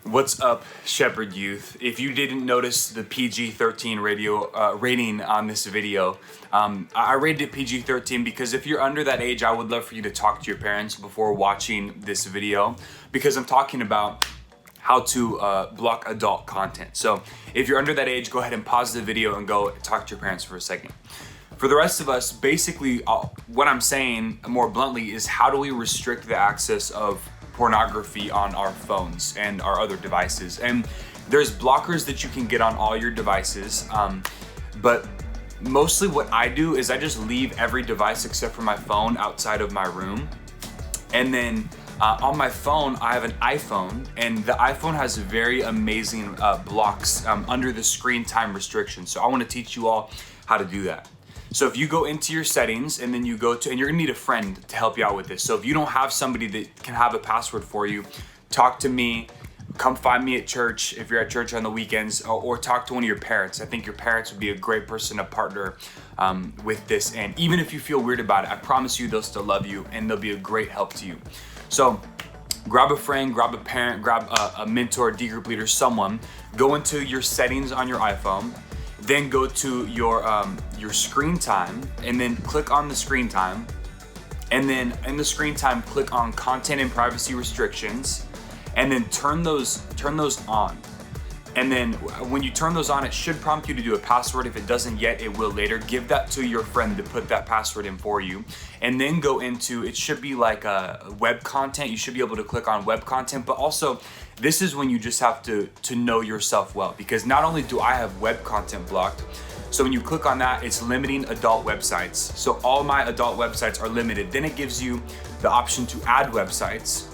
What's up, Shepherd Youth? If you didn't notice the PG-13 rating on this video, I rated it PG-13 because if you're under that age, I would love for you to talk to your parents before watching this video, because I'm talking about how to block adult content. So if you're under that age, go ahead and pause the video and go talk to your parents for a second. For the rest of us, basically what I'm saying more bluntly is, how do we restrict the access of pornography on our phones and our other devices? And there's blockers that you can get on all your devices, but mostly what I do is I just leave every device except for my phone outside of my room. And then on my phone, I have an iPhone, and the iPhone has very amazing blocks under the screen time restriction. So I want to teach you all how to do that. So if you go into your settings and then you go to, and you're gonna need a friend to help you out with this. So if you don't have somebody that can have a password for you, talk to me, come find me at church if you're at church on the weekends, or talk to one of your parents. I think your parents would be a great person to partner with this. And even if you feel weird about it, I promise you they'll still love you and they'll be a great help to you. So grab a friend, grab a parent, grab a mentor, D group leader, someone, go into your settings on your iPhone, then go to your screen time, and then click on the screen time, and then in the screen time click on content and privacy restrictions, and then turn those on. And then when you turn those on, it should prompt you to do a password. If it doesn't yet, it will later. Give that to your friend to put that password in for you. And then go into, it should be like a web content. You should be able to click on web content, but also this is when you just have to know yourself well, because not only do I have web content blocked, so when you click on that, it's limiting adult websites. So all my adult websites are limited. Then it gives you the option to add websites,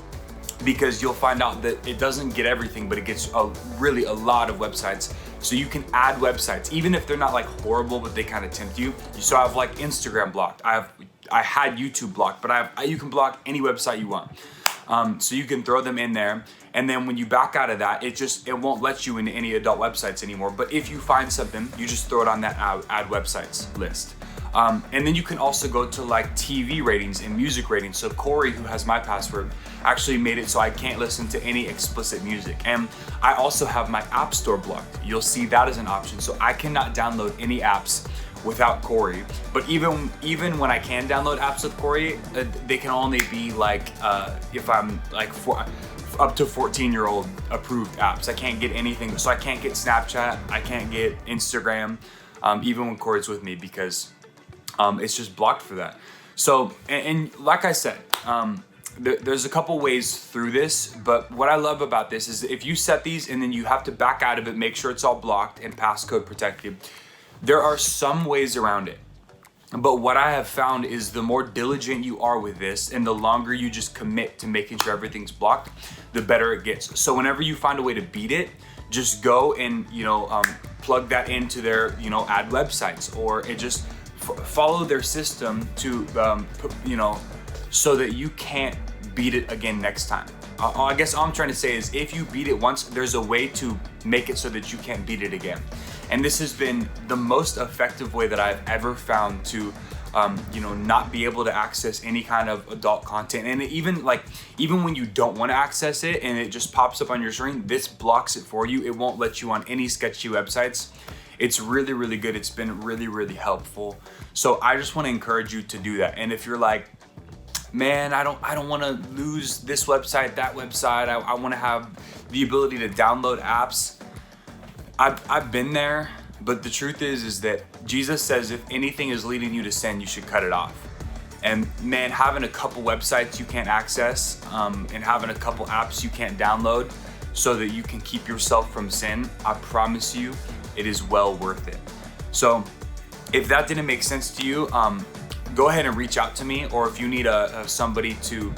because you'll find out that it doesn't get everything, but it gets really a lot of websites. So you can add websites, even if they're not like horrible, but they kind of tempt you. So I have like Instagram blocked. I had YouTube blocked, but you can block any website you want. So you can throw them in there. And then when you back out of that, it won't let you into any adult websites anymore. But if you find something, you just throw it on that add websites list. And then you can also go to like TV ratings and music ratings. So Corey, who has my password, actually made it so I can't listen to any explicit music. And I also have my app store blocked. You'll see that as an option. So I cannot download any apps without Corey. But even when I can download apps with Corey, they can only be like, if I'm like up to 14-year-old approved apps. I can't get anything. So I can't get Snapchat. I can't get Instagram, even when Corey's with me, because it's just blocked for that. So, and like I said, there's a couple ways through this, but what I love about this is if you set these and then you have to back out of it, make sure it's all blocked and passcode protected. There are some ways around it. But what I have found is the more diligent you are with this and the longer you just commit to making sure everything's blocked, the better it gets. So whenever you find a way to beat it, just go and, plug that into their, add websites, or it just follow their system to, so that you can't beat it again next time. I guess all I'm trying to say is, if you beat it once, there's a way to make it so that you can't beat it again. And this has been the most effective way that I've ever found to, not be able to access any kind of adult content. And even when you don't want to access it and it just pops up on your screen, this blocks it for you. It won't let you on any sketchy websites. It's really, really good. It's been really, really helpful. So I just want to encourage you to do that. And if you're like, man, I don't want to lose this website, that website, I want to have the ability to download apps. I've been there, but the truth is that Jesus says if anything is leading you to sin, you should cut it off. And man, having a couple websites you can't access, and having a couple apps you can't download so that you can keep yourself from sin, I promise you, it is well worth it. So if that didn't make sense to you, go ahead and reach out to me, or if you need somebody to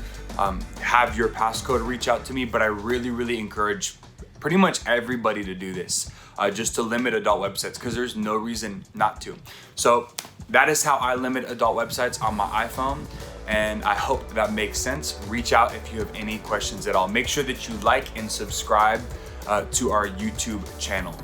have your passcode, reach out to me. But I really, really encourage pretty much everybody to do this, just to limit adult websites, because there's no reason not to. So that is how I limit adult websites on my iPhone, and I hope that makes sense. Reach out if you have any questions at all. Make sure that you like and subscribe to our YouTube channel.